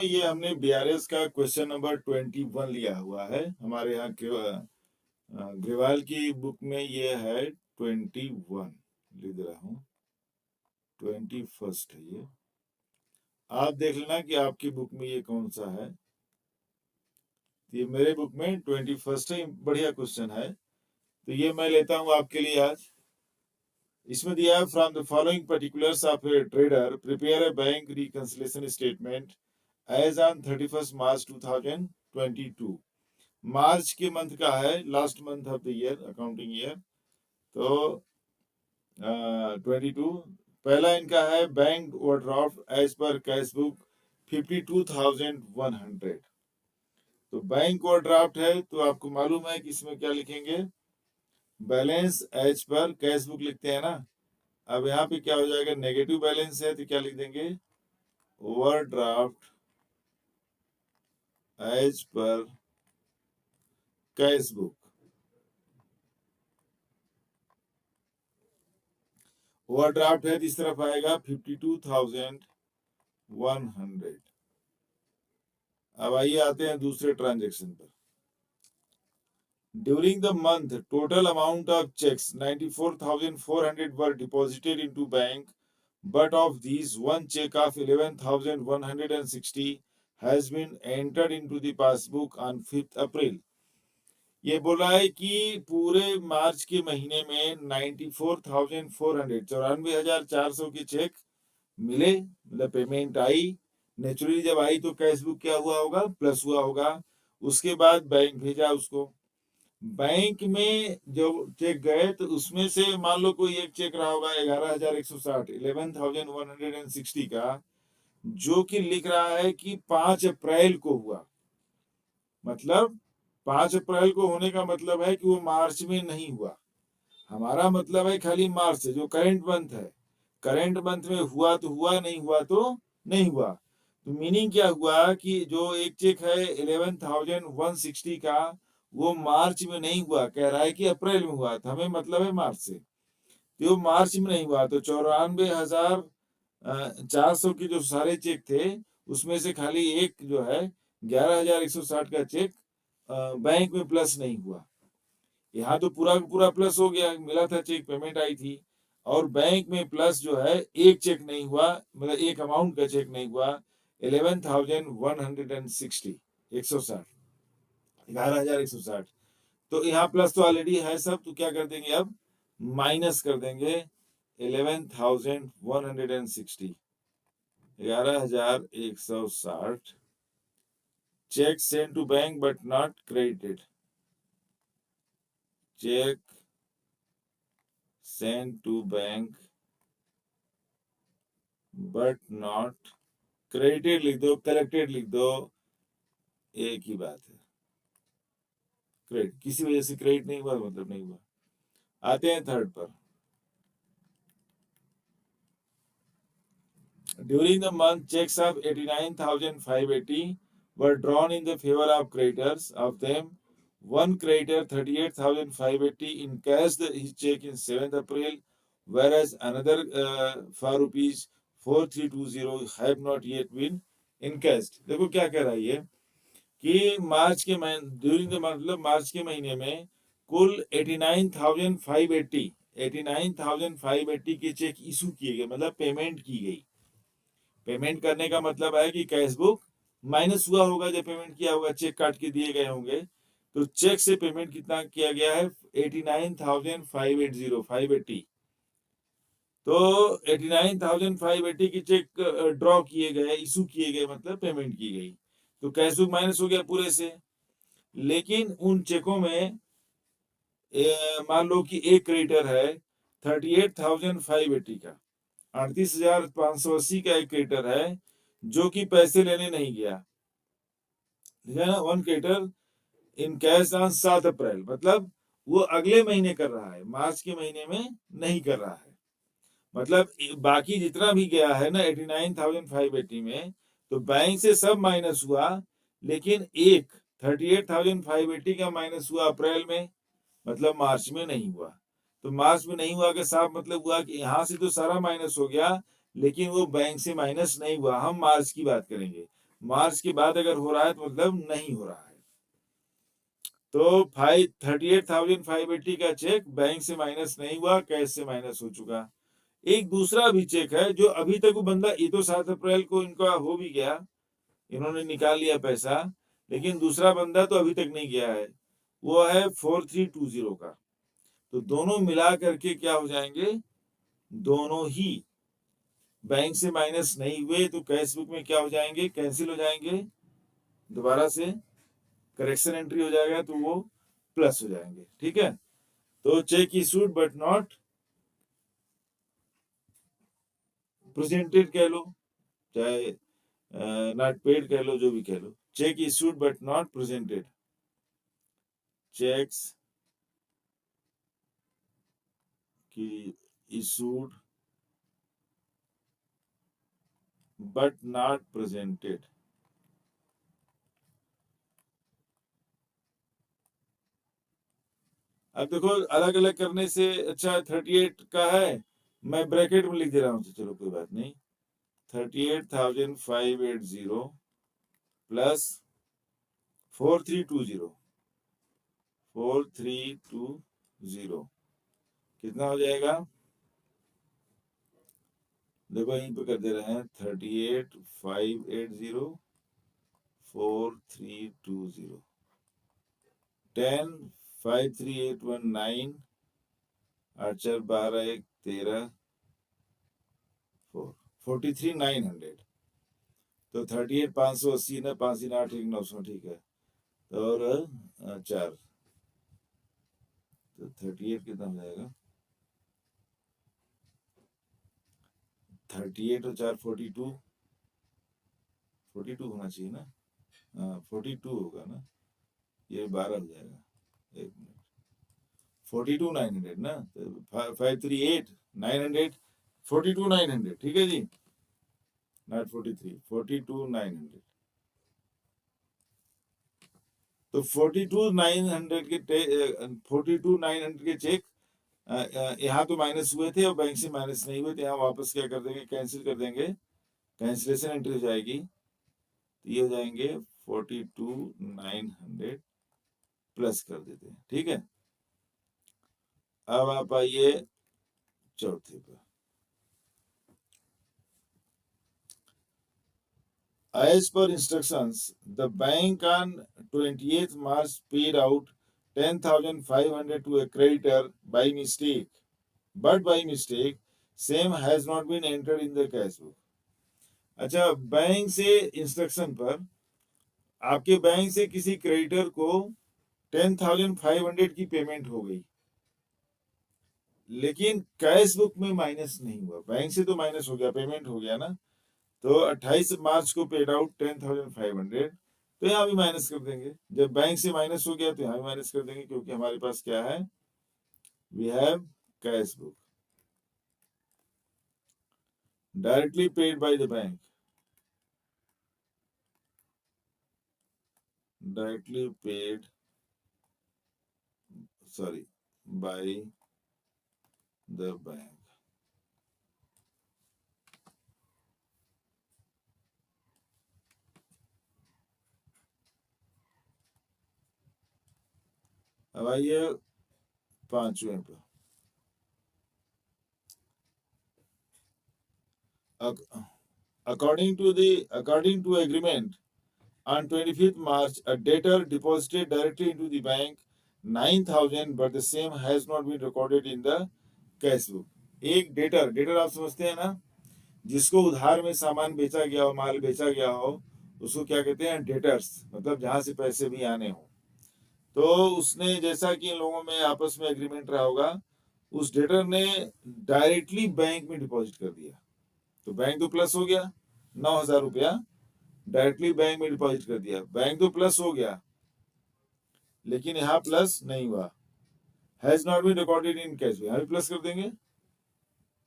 ये हमने बीआरएस का क्वेश्चन नंबर 21 लिया हुआ है। हमारे यहाँ ग्रेवाल की बुक में ये है 21, लिख रहा हूँ 21 है ये। आप देख लेना कि आपकी बुक में ये कौन सा है। ये मेरे बुक में 21 है, बढ़िया क्वेश्चन है। तो ये मैं लेता हूँ आपके लिए आज। इसमें दिया है, from the following particulars of a trader prepare a bank reconciliation statement as on 31 March 2022। March के मंथ का है, last month of the year, accounting year. तो 22 पहला इनका है बैंक ओवरड्राफ्ट एज पर कैश बुक 52,100। तो बैंक ओवरड्राफ्ट है तो आपको मालूम है कि इसमें क्या लिखेंगे, बैलेंस एज पर कैश बुक लिखते हैं ना। अब यहाँ पे क्या हो जाएगा, नेगेटिव बैलेंस है तो क्या लिख देंगे, ओवरड्राफ्ट एज पर कैश बुक। ओवरड्राफ्ट है तो इस तरफ आएगा 52,100। अब आइए आते हैं दूसरे ट्रांजेक्शन पर। During the month total amount of cheques 94,400 were deposited into bank, but of these one check of 11,160 has been entered into the passbook on 5th April। ये बोला है कि पूरे मार्च के महीने में 94,400 94,400 के चेक मिले, मतलब पेमेंट आई। नेचुरली जब आई तो कैश बुक क्या हुआ होगा, प्लस हुआ होगा। उसके बाद बैंक भेजा उसको। बैंक में जब चेक गए तो उसमें से मान लो कोई एक चेक रहा होगा 11,160 11,160 का, जो कि लिख रहा है कि 5 अप्रैल को हुआ। मतलब 5 अप्रैल को होने का मतलब है कि वो मार्च में नहीं हुआ। हमारा मतलब है खाली मार्च से, जो करंट मंथ है। करंट मंथ में हुआ तो हुआ, नहीं हुआ तो नहीं हुआ। तो मीनिंग क्या हुआ कि जो एक चेक है 11,160 का, वो मार्च में नहीं हुआ, कह रहा है कि अप्रैल में हुआ था, हमें मतलब है मार्च से। तो मार्च में नहीं हुआ तो 94,400 के जो सारे चेक थे उसमें से खाली एक जो है 11,160 का चेक बैंक में प्लस नहीं हुआ। यहाँ तो पूरा का पूरा प्लस हो गया, मिला था चेक, पेमेंट आई थी। और बैंक में प्लस जो है एक चेक नहीं हुआ, मतलब एक अमाउंट का चेक नहीं हुआ, 11,160 160 11,160। तो यहाँ प्लस तो ऑलरेडी है सब, तो क्या कर देंगे अब, माइनस कर देंगे 11,160 11,160 cheque send to bank but not credited, cheque send to bank but not credited लिख दो, कलेक्टेड लिख दो, एक ही बात है। क्रेडिट किसी वजह से क्रेडिट नहीं हुआ मतलब नहीं हुआ। आते हैं थर्ड पर। During the month cheques of 89,580 were drawn in the favor of creditors. Of them, one creditor 38,580 encashed his check in 7th April, whereas another for rupees 4,320 have not yet been encashed। देखो क्या कह रहा है ये कि मार्च के महीने, during the मतलब मार्च के महीने में कुल 89,580 के चेक इशू किए गए, मतलब पेमेंट की गई। पेमेंट करने का मतलब है कि कैश बुक माइनस हुआ होगा, जब पेमेंट किया होगा, चेक काट के दिए गए होंगे। तो चेक से पेमेंट कितना किया गया है, 89,580 तो 89,580 की चेक ड्रॉ किए गए, इशू किए गए, मतलब पेमेंट की गई। तो कैश बुक माइनस हो गया पूरे से। लेकिन उन चेकों में मान लो कि एक क्रेडिटर है 38,580 का, 38,580 का एक क्रेडिटर है जो कि पैसे लेने नहीं गया, ठीक है ना। One creditor in cash on 7 अप्रैल, मतलब वो अगले महीने कर रहा है, मार्च के महीने में नहीं कर रहा है। मतलब बाकी जितना भी गया है ना 89,580 में, तो बैंक से सब माइनस हुआ, लेकिन एक 38,580 का माइनस हुआ अप्रैल में, मतलब मार्च में नहीं हुआ। तो मार्च में नहीं हुआ का साफ मतलब हुआ कि यहाँ से तो सारा माइनस हो गया, लेकिन वो बैंक से माइनस नहीं हुआ। हम मार्च की बात करेंगे, मार्च के बाद अगर हो रहा है तो मतलब नहीं हो रहा है। तो 38,580 का चेक बैंक से माइनस नहीं हुआ, कैश से माइनस हो चुका। एक दूसरा भी चेक है जो अभी तक वो बंदा, ये तो 7 अप्रैल को इनका हो भी गया, इन्होंने निकाल लिया पैसा, लेकिन दूसरा बंदा तो अभी तक नहीं गया है, वो है 4320 का। तो दोनों मिला करके क्या हो जाएंगे, दोनों ही बैंक से माइनस नहीं हुए तो कैश बुक में क्या हो जाएंगे, कैंसिल हो जाएंगे, दोबारा से करेक्शन एंट्री हो जाएगा तो वो प्लस हो जाएंगे। ठीक है, तो check issued but not presented कह लो, चाहे नॉट पेड कह लो, जो भी कह लो। Cheque issued but not presented, cheques की इशूड बट नॉट प्रेजेंटेड। अब देखो अलग अलग करने से अच्छा 38 का है, मैं ब्रैकेट में लिख दे रहा हूँ, तो चलो कोई बात नहीं। 38,580 प्लस 4320, 4320 कितना हो जाएगा, देखो यहीं पे कर दे रहे हैं, 38,580 4320 10 53819 8 4 12 1 13 4 43,900। तो 38,580 ना, 5 3 8 1 900, ठीक है। और 4, तो 38 कितना हो जाएगा, 38 और 4 42, 42 होना चाहिए ना, हाँ 42 होगा ना, ये 12 हो जाएगा, एक मिनट, 42,900 ना, तो 538,900, 42,900, ठीक है जी, नॉट 43, 42,900। तो 42,900 के 42,900 के चेक यहाँ तो माइनस हुए थे और बैंक से माइनस नहीं हुए थे, यहाँ वापस क्या कर देंगे, कैंसिल कर देंगे, कैंसिलेशन एंट्री हो जाएगी, तो ये हो जाएंगे 42,900 प्लस कर देते हैं। ठीक है, अब आप आइए चौथे पर। As per instructions, the bank on 20th March paid out 10,500 to a creditor by mistake, but by mistake same has not been entered in the cash book. अच्छा, बैंक से इंस्ट्रक्शन पर आपके बैंक से किसी क्रेडिटर को 10,500 की payment हो गई, लेकिन कैश बुक में माइनस नहीं हुआ, बैंक से तो माइनस हो गया, पेमेंट हो गया ना, तो 28 मार्च को पेड आउट 10,500, तो यहाँ भी माइनस कर देंगे, जब बैंक से माइनस हो गया तो यहाँ भी माइनस कर देंगे, क्योंकि हमारे पास क्या है, we have cash book directly paid by the bank, directly paid, sorry, by the bank. अब आइए पांचवें पर। According to agreement, on 25th March, a debtor deposited directly into the bank 9,000, but the same has not been recorded in the cash book. एक debtor आप समझते हैं ना, जिसको उधार में सामान बेचा गया हो, माल बेचा गया हो, उसको क्या कहते हैं, डेटर्स, मतलब जहां से पैसे भी आने हो। तो उसने, जैसा कि इन लोगों में आपस में एग्रीमेंट रहा होगा, उस डेटर ने डायरेक्टली बैंक में डिपॉजिट कर दिया, तो बैंक तो प्लस हो गया, 9,000 रुपया डायरेक्टली बैंक में डिपॉजिट कर दिया, बैंक तो प्लस हो गया, लेकिन यहाँ प्लस नहीं हुआ, has not been recorded in cash, यहाँ भी प्लस कर देंगे,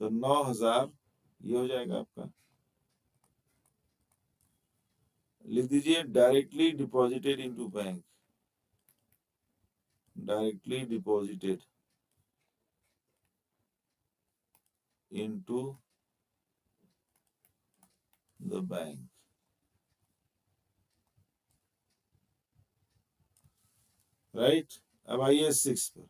तो 9,000 ये हो जाएगा आपका, लिख दीजिए directly deposited into bank, directly deposited into the bank. Right. अब आइए 6 पर।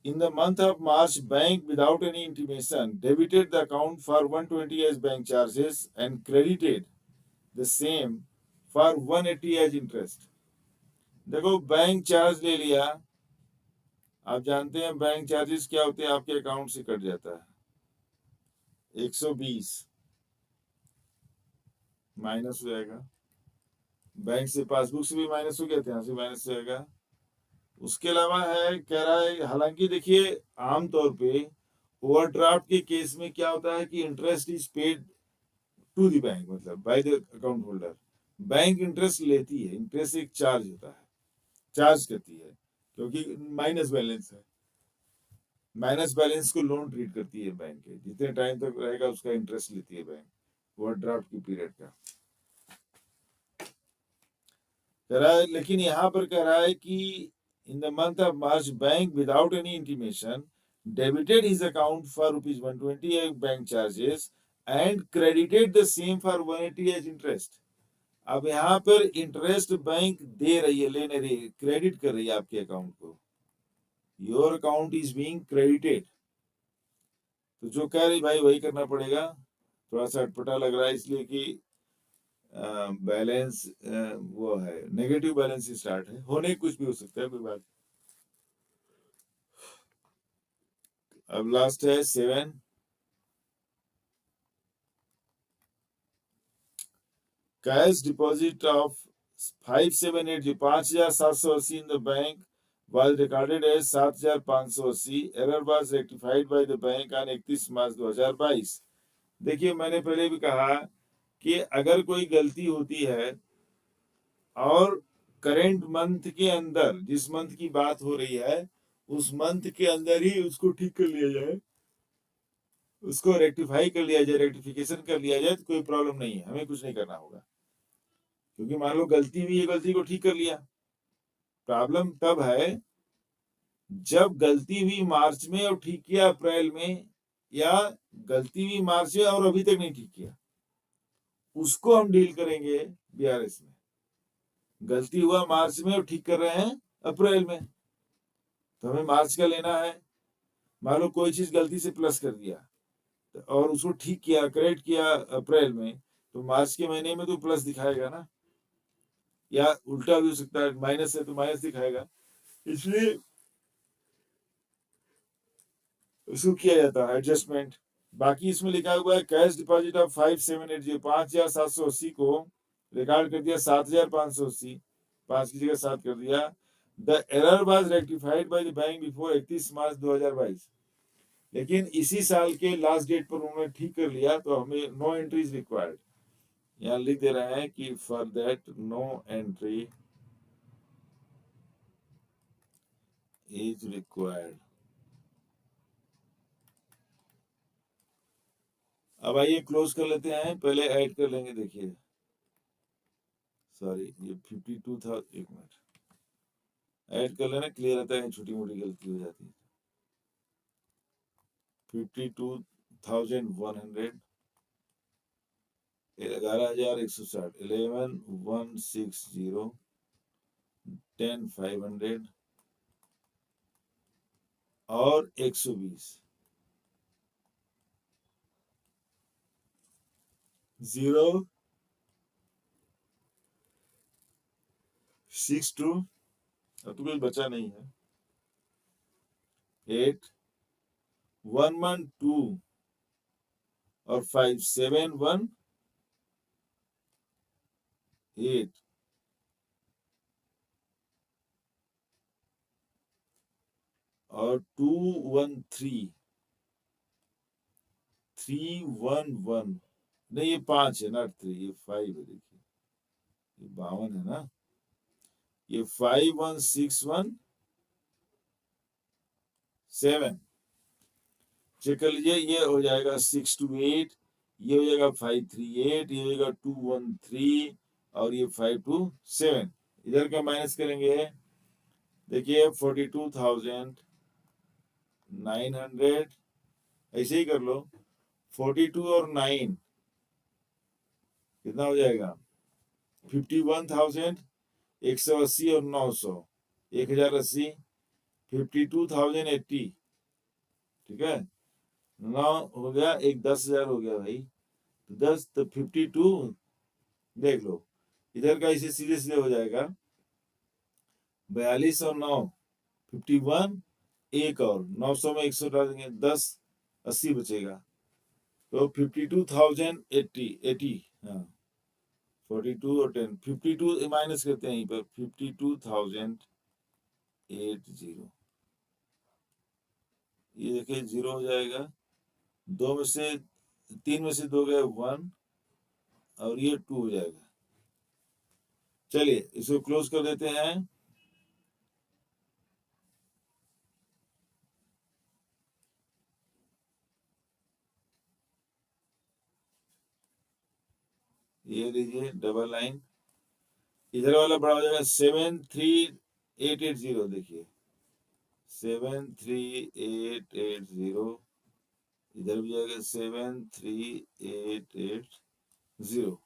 In the month of March, bank without any intimation debited the account for 120 as bank charges and credited the same for 180 as interest। देखो bank charge ले लिया, आप जानते हैं bank charges क्या होते हैं, आपके अकाउंट से कट जाता है 120 माइनस हो जाएगा, बैंक से पासबुक से भी माइनस हो गया था, यहाँ से माइनस हो जाएगा। उसके अलावा है, कह रहा है, हालांकि देखिए आमतौर पे ओवरड्राफ्ट के केस में क्या होता है कि interest is paid to the bank, मतलब by the account holder. Bank interest लेती है, इंटरेस्ट एक चार्ज होता है, चार्ज करती है, क्योंकि माइनस बैलेंस है। माइनस बैलेंस को लोन ट्रीट करती है बैंक के, जितने टाइम तक रहेगा उसका इंटरेस्ट लेती है बैंक ओवरड्राफ्ट की पीरियड का। कह रहा है, लेकिन यहाँ पर कह रहा है कि in the month of March bank without any intimation debited his account for ₹120 bank charges and credited the same for 180 as interest. अब यहाँ पर इंटरेस्ट बैंक दे रही है, लेने रही है, क्रेडिट कर रही है आपके अकाउंट को। Your account is being credited. तो जो कह रही भाई वही करना पड़ेगा। थोड़ा सा अटपटा लग रहा है इसलिए कि बैलेंस वो है, नेगेटिव बैलेंस स्टार्ट है, होने कुछ भी हो सकता है, कोई बात। अब लास्ट है 7। Cash deposit of 5780 5780 in the bank was recorded as 7580। Error was rectified by the bank on 31 March 2022। देखिए मैंने पहले भी कहा कि अगर कोई गलती होती है और करेंट मंथ के अंदर, जिस मंथ की बात हो रही है उस मंथ के अंदर ही उसको ठीक कर लिया जाए, उसको रेक्टिफाई कर लिया जाए, रेक्टिफिकेशन कर लिया जाए, तो कोई प्रॉब्लम नहीं है, हमें कुछ नहीं करना होगा। क्योंकि मान लो गलती हुई है, गलती को ठीक कर लिया। प्रॉब्लम तब है जब गलती हुई मार्च में और ठीक किया अप्रैल में, या गलती हुई मार्च में और अभी तक नहीं ठीक किया, उसको हम डील करेंगे बीआरएस में। गलती हुआ मार्च में और ठीक कर रहे हैं अप्रैल में, तो हमें मार्च का लेना है। मान लो कोई चीज गलती से प्लस कर दिया और उसको ठीक किया, करेक्ट किया अप्रैल में, तो मार्च के महीने में तो प्लस दिखाएगा ना, या उल्टा भी हो सकता है, माइनस है तो माइनस दिखाएगा, इसलिए उसको किया जाता है एडजस्टमेंट। बाकी इसमें लिखा हुआ है कैश डिपॉजिट ऑफ 5780 5780 को रिकॉर्ड कर दिया 7580, 5 की जगह 7 कर दिया। The error was rectified bye the bank before 31 March 2022। लेकिन इसी साल के लास्ट डेट पर उन्होंने ठीक कर लिया, तो हमें नो एंट्री इज रिक्वायर्ड। यहाँ लिख दे रहे हैं कि for that no entry is required. अब आइए क्लोज कर लेते हैं, पहले ऐड कर लेंगे। देखिए सॉरी, ये 52 था, एक मिनट ऐड कर लेना, क्लियर रहता है, छोटी मोटी गलती हो जाती है। 52,100, 11,160, 11,160, 10,500 और 120, 062, अब तो कुछ बचा नहीं है, 8, 112 और 5, 718 और 213, 311, नहीं ये 5 है, नॉट 3, ये 5 है। देखिए ये 52 है ना, ये 51617 चेक कर लीजिए। ये हो जाएगा 628, ये हो जाएगा 538, ये हो जाएगा 213 और ये 527। इधर का माइनस करेंगे, देखिए 42,900, ऐसे ही कर लो। 42 और 9 कितना हो जाएगा, 51,180 और 900, 1080, 52,080, ठीक है। 9 हो गया, एक 10,000 हो गया भाई, 10 तो 52, देख लो इधर का इसे सीधे सीधे हो जाएगा, 42 और 9 51, एक और 900 में 100 डाल देंगे, 10 80 बचेगा, तो 52,080, हाँ 42 और 10, 52 माइनस करते हैं यहीं पर, 52,080, ये देखिए 0 हो जाएगा, 2 में से 3 में से 2 गए 1, और ये 2 हो जाएगा। चलिए इसको क्लोज कर देते हैं। ये लीजिए डबल लाइन, इधर वाला बड़ा हो जाएगा 73,880, देखिए 73,880, इधर भी जाएगा 73,880,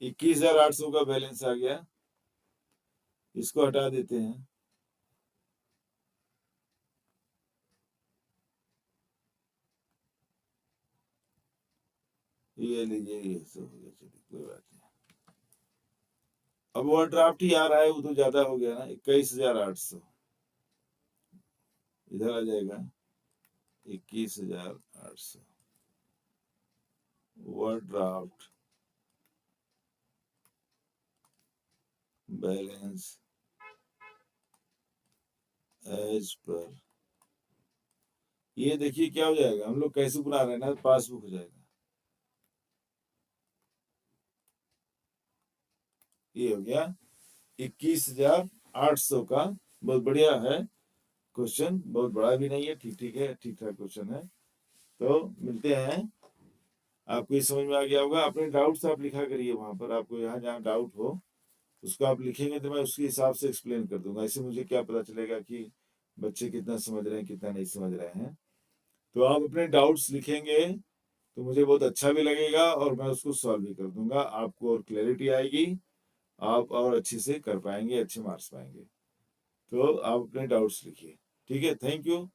21,800 का बैलेंस आ गया, इसको हटा देते हैं। ये लीजिए, ये सब हो गया, चलिए कोई बात नहीं। अब ओवरड्राफ्ट ही आ रहा है, वो तो ज्यादा हो गया ना, 21,800, इधर आ जाएगा 21,800 ओवरड्राफ्ट बैलेंस एज पर, ये देखिए क्या हो जाएगा, हम लोग कैसे बना रहे हैं ना, पासबुक हो जाएगा, ये हो गया 21,800 का, बहुत बढ़िया है क्वेश्चन, बहुत बड़ा भी नहीं है, ठीक ठीक है, ठीक ठाक क्वेश्चन है। तो मिलते हैं, आपको ये समझ में आ गया होगा, अपने डाउट्स आप लिखा करिए वहां पर, आपको यहाँ जहाँ डाउट हो उसको आप लिखेंगे तो मैं उसके हिसाब से एक्सप्लेन कर दूंगा, ऐसे मुझे क्या पता चलेगा कि बच्चे कितना समझ रहे हैं कितना नहीं समझ रहे हैं। तो आप अपने डाउट्स लिखेंगे तो मुझे बहुत अच्छा भी लगेगा, और मैं उसको सॉल्व भी कर दूंगा, आपको और क्लैरिटी आएगी, आप और अच्छे से कर पाएंगे, अच्छे मार्क्स पाएंगे। तो आप अपने डाउट्स लिखिए, ठीक है, थैंक यू।